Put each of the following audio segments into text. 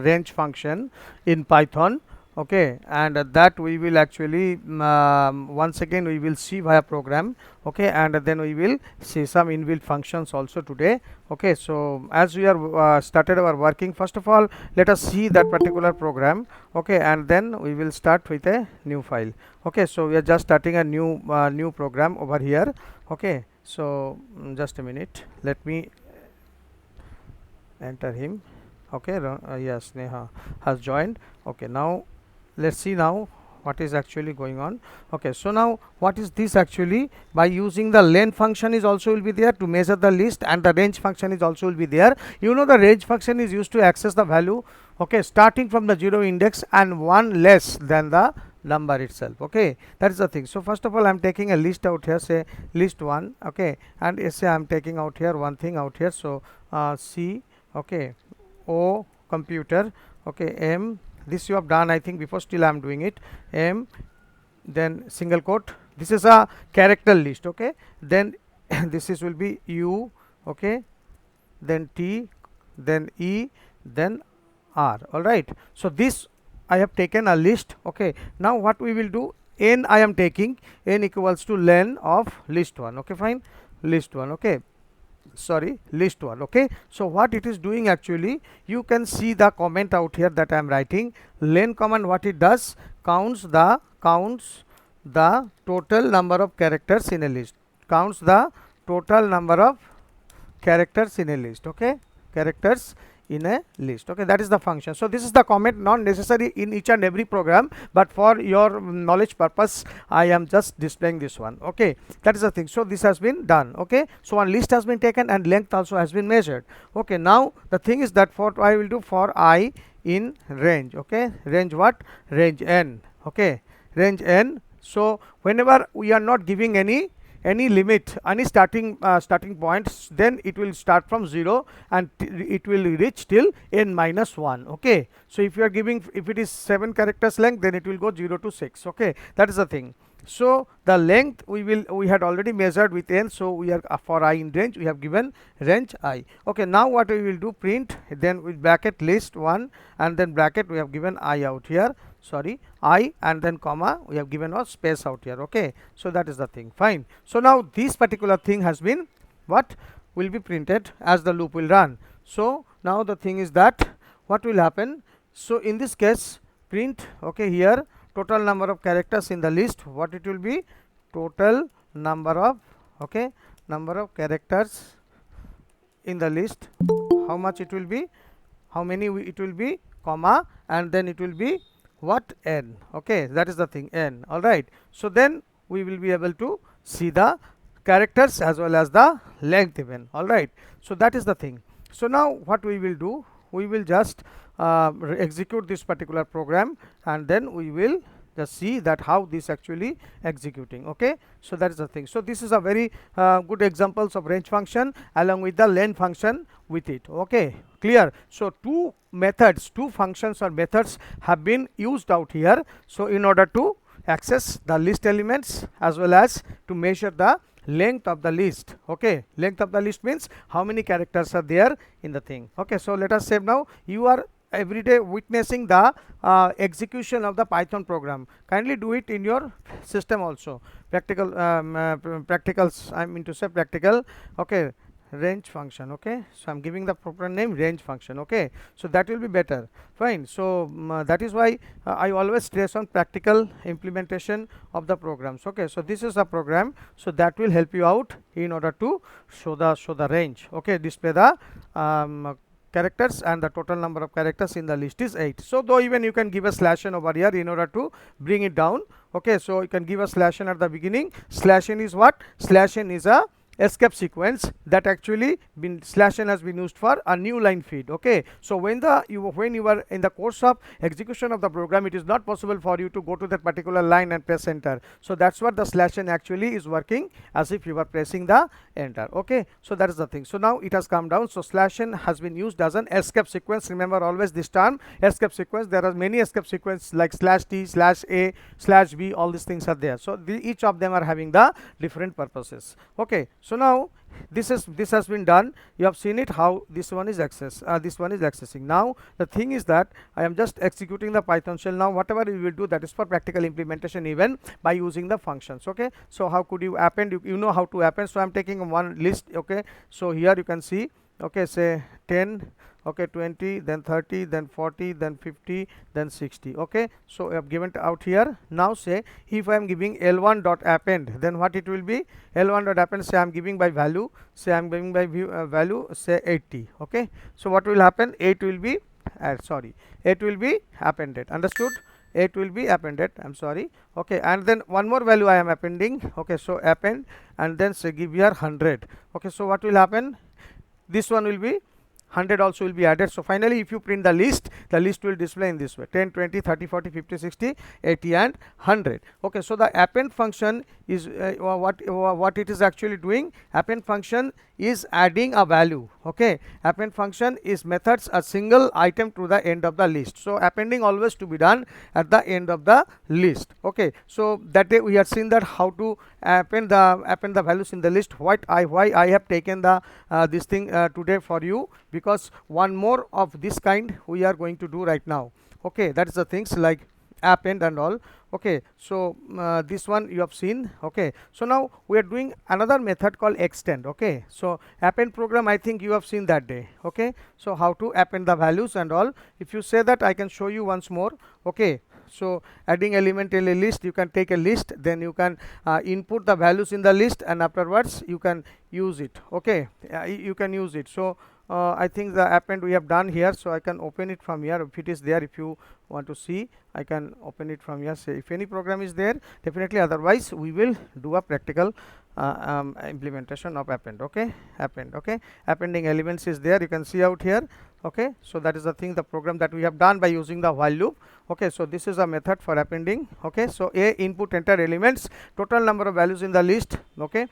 range function in Python. Okay, and that we will actually once again we will see via program. Okay, and then we will see some inbuilt functions also today. Okay, so as we are started our working, first of all let us see that particular program. Okay, and then we will start with a new file. Okay, so we are just starting a new program over here. Okay, so just a minute, let me enter him. Okay, yes, Neha has joined. Okay, now let's see now what is actually going on. Okay, so now what is this actually? By using the len function is also will be there to measure the list, and the range function is also will be there. You know, the range function is used to access the value, okay, starting from the 0 index and one less than the number itself. Okay, that is the thing. So first of all I'm taking a list out here, say list 1. Okay, and say I'm taking out here one thing out here. So C, okay, O computer, okay, M, this you have done I think before, still I'm doing it, M, then single quote, this is a character list. Okay, then this is will be U, okay, then T, then E, then R. All right, so this I have taken a list. Okay, now what we will do, n I am taking, n equals to len of list 1. Okay, fine, list 1. Okay, sorry, list 1. Okay, so what it is doing actually, you can see the comment out here that I am writing. Len command, what it does, counts the total number of characters in a list, counts the total number of characters in a list. Okay, characters in a list. Okay, that is the function. So this is the comment, not necessary in each and every program, but for your knowledge purpose I am just displaying this one. Okay, that is the thing. So this has been done. Okay, so one list has been taken and length also has been measured. Okay, now the thing is that for I will do for I in range. Okay, range what, range n. Okay, range n. So whenever we are not giving any limit, any starting points, then it will start from 0 and it will reach till n minus 1. Okay, so if you are giving, if it is 7 characters length, then it will go 0 to 6. Okay, that is the thing. So the length we had already measured with n, so we are for I in range we have given range I. Okay, now what we will do, print, then with bracket list 1 and then bracket we have given I out here, sorry, I, and then comma we have given a space out here. Okay, so that is the thing, fine. So now this particular thing has been what will be printed as the loop will run. So now the thing is that what will happen, so in this case print, okay, here total number of characters in the list, what it will be, total number of, okay, number of characters in the list, how much it will be, how many it will be, comma, and then it will be what, n. Okay, that is the thing, n. All right, so then we will be able to see the characters as well as the length even. All right, so that is the thing. So now what we will do, we will just execute this particular program and then we will just see that how this actually executing. Okay, so that is the thing. So this is a very good examples of range function along with the len function with it. Okay, clear. So two methods, two functions or methods have been used out here, so in order to access the list elements as well as to measure the length of the list. Okay, length of the list means how many characters are there in the thing. Okay, so let us say now you are every day witnessing the execution of the Python program. Kindly do it in your system also. Practical practicals, I mean to say practical. Okay, range function. Okay, so I'm giving the proper name, range function. Okay, so that will be better, fine. So that is why I always stress on practical implementation of the programs. Okay, so this is a program, so that will help you out in order to show the range. Okay, display the characters, and the total number of characters in the list is 8. So though even you can give a slash n over here in order to bring it down. Okay, so you can give a slash n at the beginning. Slash n is what, slash n is a escape sequence that actually been slash n has been used for a new line feed. Okay, so when you are in the course of execution of the program, it is not possible for you to go to that particular line and press enter. So that's what the slash n actually is working, as if you are pressing the enter. Okay, so that is the thing. So now it has come down. So slash n has been used as an escape sequence. Remember always this term, escape sequence. There are many escape sequence like slash t, slash a, slash b, all these things are there. So each of them are having the different purposes. Okay, So now this has been done. You have seen it how this one is accessing. Now the thing is that I am just executing the Python shell. Now whatever we will do, that is for practical implementation, even by using the functions. Okay, so how could you append? You know how to append. So I'm taking one list. Okay, so here you can see, okay, say 10, okay, 20, then 30, then 40, then 50, then 60. Okay, so I have given it out here. Now say if I am giving L1 dot append, then what it will be? L1 dot append, say I am giving by value, say I am giving by value, say 80. Okay, so what will happen? 8 will be 8 will be appended. Understood? 8 will be appended. I'm sorry. Okay, and then one more value I am appending. Okay, so append, and then say give here 100. Okay, so what will happen? This one will be 100 also will be added. So finally if you print the list will display in this way: 10, 20, 30, 40, 50, 60, 80 and 100. Okay, so the append function is what it is actually doing. Append function is adding a value. Okay, append function is methods a single item to the end of the list. So appending always to be done at the end of the list. Okay, so that day we have seen that how to append the values in the list. Why I have taken the this thing today for you, because one more of this kind we are going to do right now. Okay, that is the things like append and all. Okay, so this one you have seen. Okay, so now we are doing another method called extend. Okay, so append program I think you have seen that day. Okay, so how to append the values and all. If you say that, I can show you once more. Okay, so adding element in a list, you can take a list, then you can input the values in the list, and afterwards you can use it. Okay, you can use it. So I think the append we have done here, so I can open it from here. If it is there, if you want to see, I can open it from here. Say if any program is there, definitely. Otherwise we will do a practical implementation of append. Okay, append. Okay, appending elements is there, you can see out here. Okay, so that is the thing, the program that we have done by using the while loop. Okay, so this is a method for appending. Okay, so a input enter elements, total number of values in the list. Okay,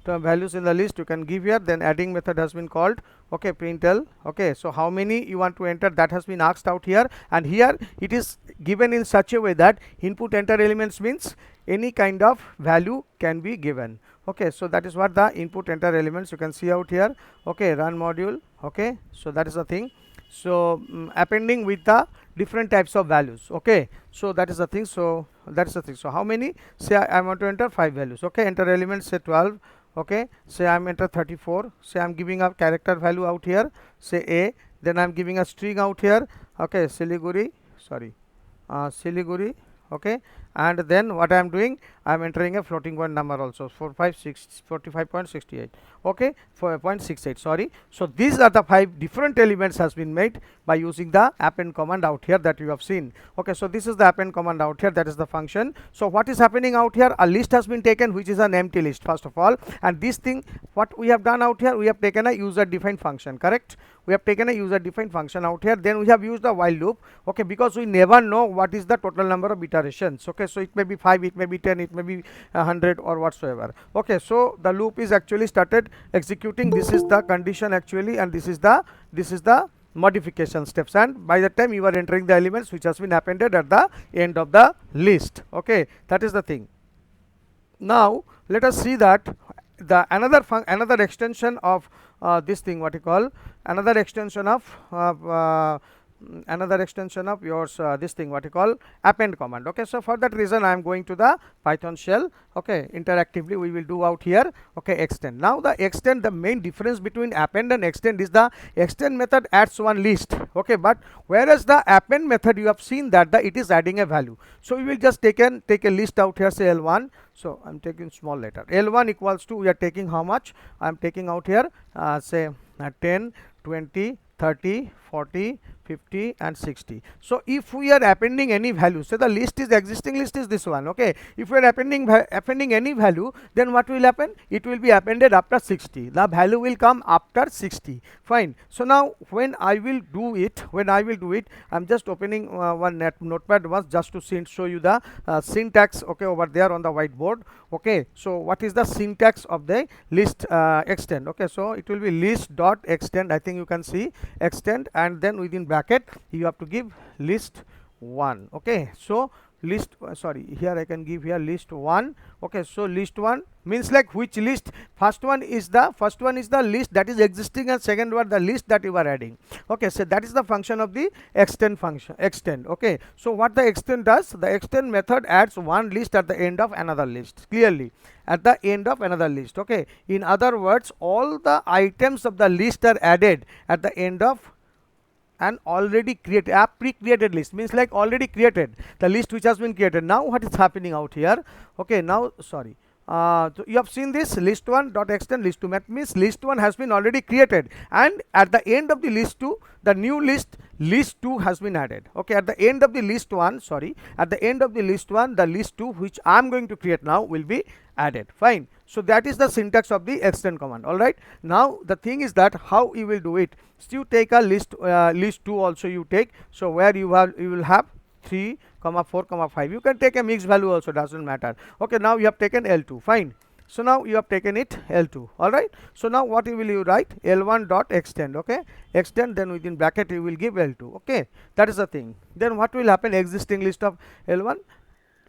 the values in the list you can give here. Then adding method has been called. Okay, println. Okay, so how many you want to enter, that has been asked out here, and here it is given in such a way that input enter elements means any kind of value can be given. Okay, so that is what the input enter elements you can see out here. Okay, run module. Okay, so that is the thing. So appending with the different types of values. Okay, so that is the thing. So that is the thing. So how many? Say I want to enter 5 values. Okay, enter elements, say 12. Okay, say I'm enter 34. Say I'm giving a character value out here, say a, then I'm giving a string out here. Okay, Siliguri, Siliguri. Okay, and then what I am doing, I am entering a floating point number also, 45.68. Okay, 4.68, sorry. So these are the 5 different elements has been made by using the append command out here that you have seen. Okay, so this is the append command out here, that is the function. So what is happening out here, a list has been taken which is an empty list first of all, and this thing what we have done out here, we have taken a user defined function. Correct, we have taken a user defined function out here. Then we have used the while loop. Okay, because we never know what is the total number of iterations. Okay, so it may be 5, it may be 10, it may be 100 or whatsoever. Okay, so the loop is actually started executing. This is the condition actually, and this is the modification steps, and by the time you are entering the elements which has been appended at the end of the list. Okay, that is the thing. Now let us see that the another extension of this thing, what you call another extension of yours, this thing what you call append command. Okay, so for that reason I am going to the Python shell. Okay, interactively we will do out here. Okay, extend. Now the extend, the main difference between append and extend is the extend method adds one list. Okay, but whereas the append method, you have seen that it is adding a value. So we will just take a list out here, say L1. So I'm taking small letter, L1 equals to, we are taking how much, I'm taking out here, say 10, 20, 30, 40, 50 and 60. So if we are appending any value, so the list is, existing list is this one. Okay, if we are appending any value, then what will happen, it will be appended after 60, the value will come after 60. Fine. So now when I will do it, I'm just opening one notepad once just to show you the syntax. Okay, over there on the whiteboard. Okay, so what is the syntax of the list extend? Okay, so it will be list dot extend, I think you can see extend, and then within bracket you have to give list 1. Okay, so list sorry, here I can give here list 1. Okay, so list 1 means like which list. First one is the list that is existing, and second one the list that you are adding. Okay, so that is the function of the extend function, extend. Okay, so what the extend does, the extend method adds one list at the end of another list, clearly at the end of another list. Okay, in other words, all the items of the list are added at the end of an already created, a pre-created list, means like already created, the list which has been created. Now what is happening out here? Okay, now sorry, so you have seen this list 1 dot extend list 2, that means list 1 has been already created, and at the end of the list 2 the new list 2 has been added. Okay, at the end of the list 1, sorry, at the end of the list 1 the list 2 which I am going to create now will be added. Fine, so that is the syntax of the extend command. All right, now the thing is that how you will do it. So you take a list 2 also you take, so where you will have 3 comma 4 comma 5, you can take a mixed value also, doesn't matter. Okay, now you have taken L2. Fine, so now you have taken it L2. All right, so now what will you write? L1 dot extend. Okay, extend, then within bracket you will give L2. Okay, that is the thing. Then what will happen? Existing list of L1,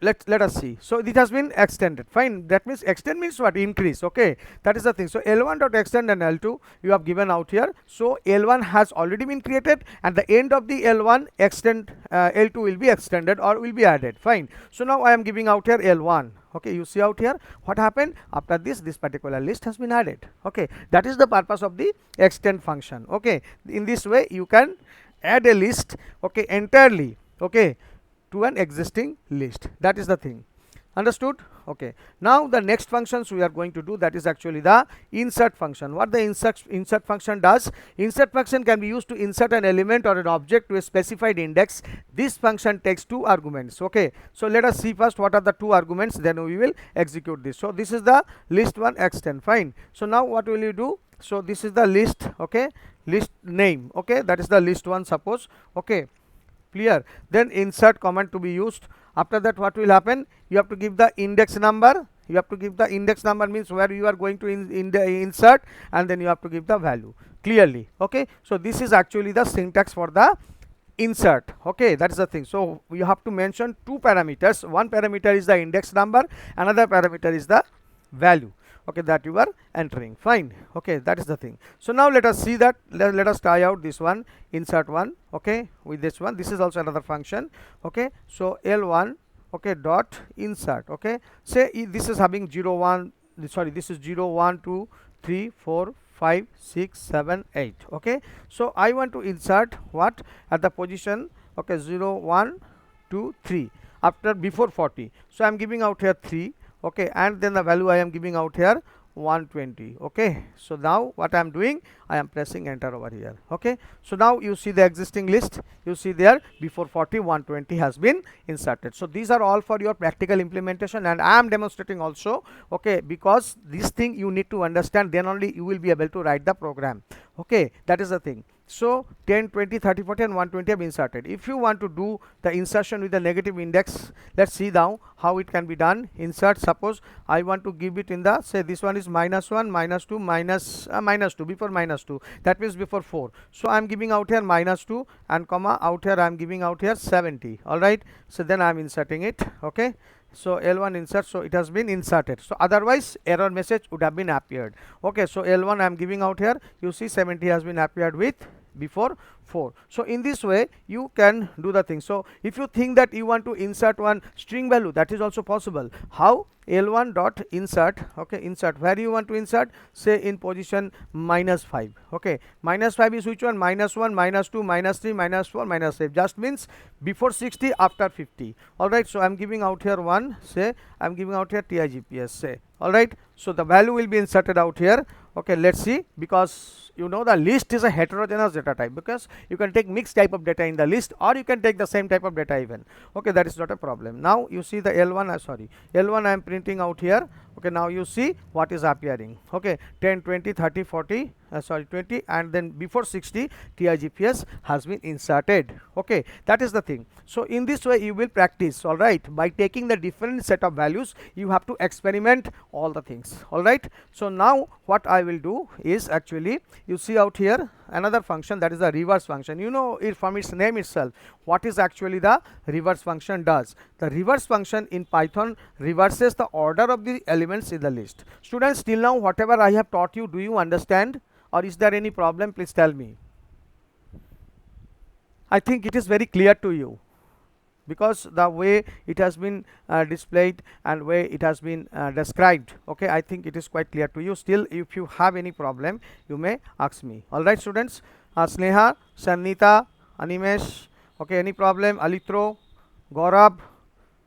let us see. So it has been extended. Fine, that means extend means what? Increase. Okay, that is the thing. So L1 dot extend and L2 you have given out here. So L1 has already been created, and the end of the L1 extend L2 will be extended or will be added. Fine, so now I am giving out here L1. Okay, you see out here what happened after this particular list has been added. Okay, that is the purpose of the extend function. Okay, in this way you can add a list, okay, entirely, okay, to an existing list. That is the thing. Understood? Okay, now the next functions we are going to do, that is actually the insert function. What the insert function does, insert function can be used to insert an element or an object to a specified index. This function takes 2 arguments. Okay, so let us see first what are the 2 arguments, then we will execute this. So this is the list 1 extend. Fine, so now what will you do? So this is the list, okay, list name, okay, that is the list 1, suppose. Okay, clear. Then insert command to be used. After that what will happen? You have to give the index number. You have to give the index number, means where you are going to insert, and then you have to give the value clearly. Okay, so this is actually the syntax for the insert. Okay, that is the thing. So you have to mention 2 parameters. One parameter is the index number, another parameter is the value, okay, that you are entering. Fine, okay, that is the thing. So now let us see that, let us try out this one, insert 1. Okay, with this one, this is also another function. Okay, so L1, okay, dot insert. Okay, say this is having 0 1, sorry, this is 0 1 2 3 4 5 6 7 8. Okay, so I want to insert what at the position, okay, 0 1 2 3 after before 40. So I am giving out here 3. Okay, and then the value I am giving out here 120. Okay, so now what I am doing, I am pressing enter over here. Okay, so now you see the existing list, you see there before 40 120 has been inserted. So these are all for your practical implementation, and I am demonstrating also. Okay, because this thing you need to understand, then only you will be able to write the program. Okay, that is the thing. So 10 20 30 40 and 120 have inserted. If you want to do the insertion with the negative index, let's see now how it can be done. Insert, suppose I want to give it in the, say this one is -1 -2 -2 before -2, that means before 4. So I am giving out here -2 and comma out here I am giving out here 70. All right, so then I am inserting it. Okay, so L1 insert, so it has been inserted, so otherwise error message would have been appeared. Okay, so L1 I am giving out here, you see 70 has been appeared with before 4. So in this way you can do the thing. So if you think that you want to insert one string value, that is also possible. How? L1 dot insert. Okay, insert, where you want to insert, say in position -5. Okay, -5 is which one? -1 -2 -3 -4 -8, just means before 60 after 50. All right, so I am giving out here 1, say I am giving out here TIGPS, say. All right, so the value will be inserted out here. Okay, let's see, because you know the list is a heterogeneous data type, because you can take mixed type of data in the list, or you can take the same type of data even. Okay, that is not a problem. Now you see the L1, L1 I am printing out here. Okay, now you see what is appearing. Okay, 10, 20, 30, 40, sorry 20, and then before 60 TIGPS has been inserted. Okay, that is the thing. So in this way you will practice, all right, by taking the different set of values. You have to experiment all the things, all right. So now what I will do is, actually you see out here another function, that is the reverse function. You know it from its name itself what is actually the reverse function does. The reverse function in Python reverses the order of the elements in the list. Students, till now whatever I have taught you, do you understand, or is there any problem? Please tell me. I think it is very clear to you, because the way it has been displayed and way it has been described. Okay, I think it is quite clear to you. Still, if you have any problem, you may ask me. All right, students. Sneha, Sanita, Animesh. Okay, any problem? Alitro, Gaurav.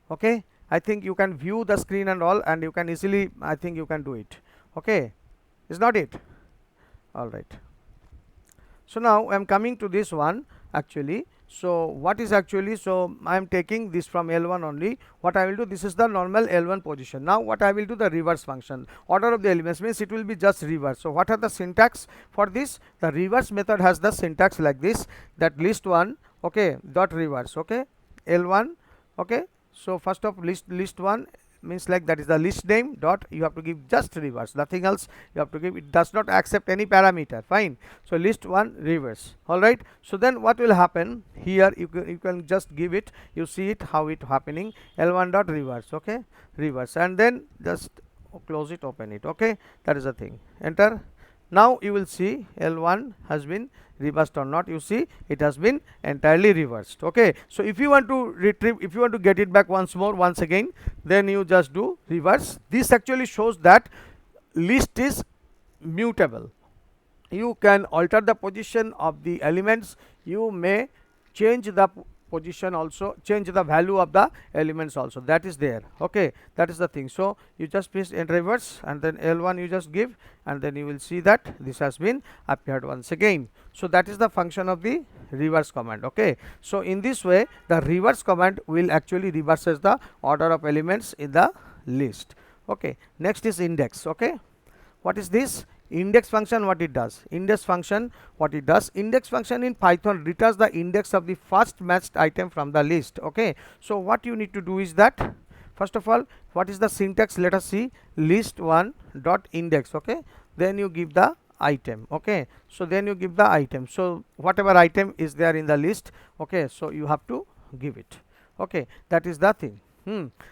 Okay, I think you can view the screen and all, and you can easily, I think you can do it. Okay, is not it? All right. So now I am coming to this one actually. So what is actually, so I am taking this from L1 only. What I will do, this is the normal L1 position. Now what I will do, the reverse function. Order of the elements means it will be just reverse. So what are the syntax for this? The reverse method has the syntax like this, that list1, okay, dot reverse, okay, L1, okay. So first of list1 means like that is the list name dot, you have to give just reverse, nothing else you have to give. It does not accept any parameter, fine. So list1 reverse, all right. So then what will happen here, you can just give it, you see it how it happening, L1 dot reverse, okay, reverse, and then just close it, open it, okay, that is the thing, enter. Now you will see L1 has been reversed or not. You see it has been entirely reversed. Okay, so if you want to retrieve, if you want to get it back once more, once again, then you just do reverse. This actually shows that list is mutable. You can alter the position of the elements. You may change the position also, change the value of the elements also, that is there. Okay, that is the thing. So you just press enter reverse, and then L1 you just give, and then you will see that this has been appeared once again. So that is the function of the reverse command. Okay, so in this way the reverse command will actually reverses the order of elements in the list. Okay, next is index. Okay, what is this? Index function, what it does? Index function, what it does? Index function in Python returns the index of the first matched item from the list. Okay, so what you need to do is that, first of all, what is the syntax? Let us see. List1 dot index, okay, then you give the item. Okay, so then you give the item, so whatever item is there in the list, okay, so you have to give it. Okay, that is the thing.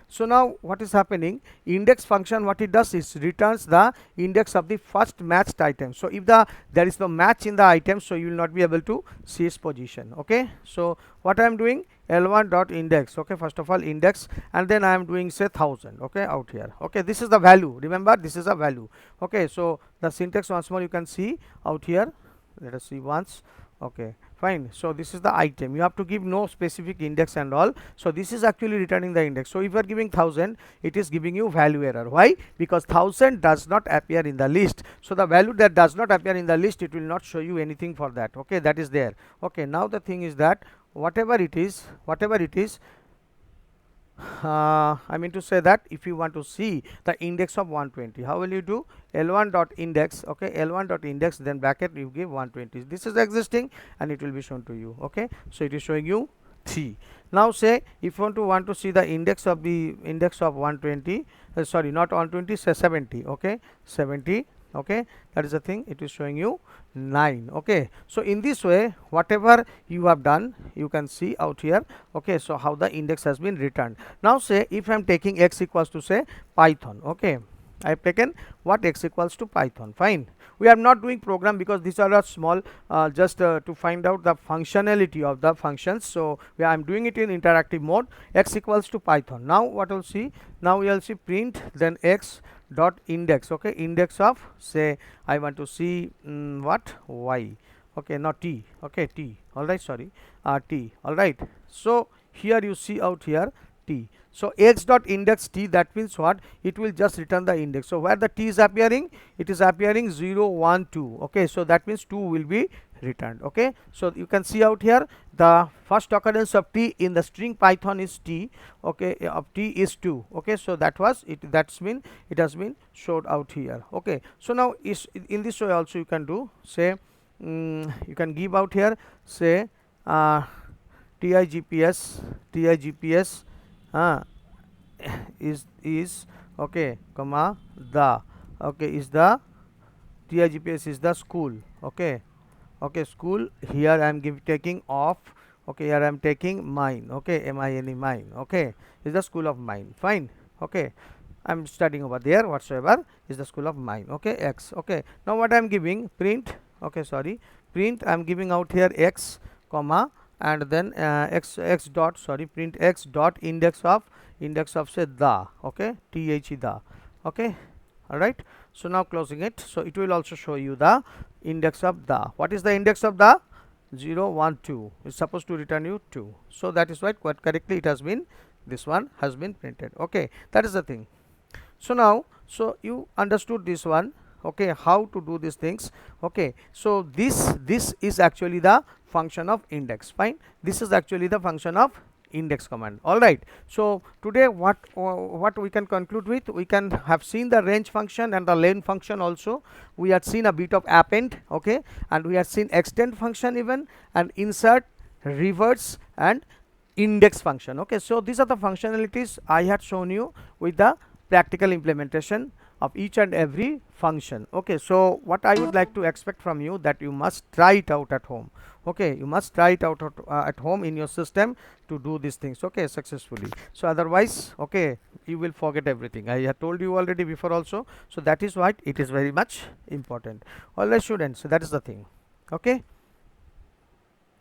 So now what is happening? Index function, what it does is returns the index of the first matched item. So if there is no match in the item, so you will not be able to see its position. Okay, so what I am doing, L1 dot index, okay, first of all index, and then I am doing say 1000, okay, out here. Okay, this is the value, remember this is a value. Okay, so the syntax once more you can see out here. Let us see once. Okay, fine. So this is the item, you have to give no specific index and all. So this is actually returning the index. So if you are giving 1000, it is giving you value error. Why? Because 1000 does not appear in the list. So the value that does not appear in the list, it will not show you anything for that. Okay, that is there. Okay, now the thing is that whatever it is, I mean to say that if you want to see the index of 120, how will you do? L1 dot index, okay, L1 dot index, then bracket you give 120. This is existing and it will be shown to you. Okay, so it is showing you 3. Now say if you want to see the index of 120, sorry, not 120, say 70. Okay, 70. Okay, that is the thing, it is showing you 9. Okay, so in this way whatever you have done, you can see out here. Okay, so how the index has been returned. Now say if I am taking x equals to say Python. Okay, I have taken what, x equals to Python. Fine, we are not doing program because these are a small just to find out the functionality of the functions. So I am doing it in interactive mode. X equals to Python. Now what will see, now we will see print then x dot index. Okay, index of say I want to see what, y. Okay, not t. Okay, t, all right, sorry, t, all right. So here you see out here t. So x dot index t, that means what, it will just return the index. So where the t is appearing, it is appearing 0 1 2. Okay, so that means 2 will be returned. Okay, so you can see out here the first occurrence of t in the string Python is t. Okay, of t is 2. Okay, so that was it, that's mean it has been showed out here. Okay, so now is in this way also you can do, say you can give out here, say tigps uh, is okay, comma the, okay, is the tigps is the school. Okay, okay, school, here I am taking off. Okay, here I am taking mine. Okay, mine, mine. Okay, is the school of mine. Fine. Okay, I'm studying over there, whatsoever is the school of mine. Okay, x. Okay, now what I'm giving, print, okay, sorry, print, I'm giving out here x, comma, and then x dot, sorry, print x dot index of say the, okay, the. Okay, all right, so now closing it, so it will also show you the index of the. What is the index of the? 0 1 2 is supposed to return you 2, so that is why quite correctly it has been, this one has been printed. Okay, that is the thing. So now, so you understood this one. Okay, how to do these things. Okay, so this is actually the function of index. Fine, this is actually the function of index command. All right, so today what we can conclude with, we can have seen the range function and the len function also. We had seen a bit of append. Okay, and we had seen extend function even, and insert, reverse, and index function. Okay, so these are the functionalities I had shown you with the practical implementation of each and every function. Okay, so what I would like to expect from you, that you must try it out at home. Okay, you must try it out at home in your system to do these things, okay, successfully. So otherwise, okay, you will forget everything. I had told you already before also, so that is why it is very much important. All right, students, so that is the thing. Okay.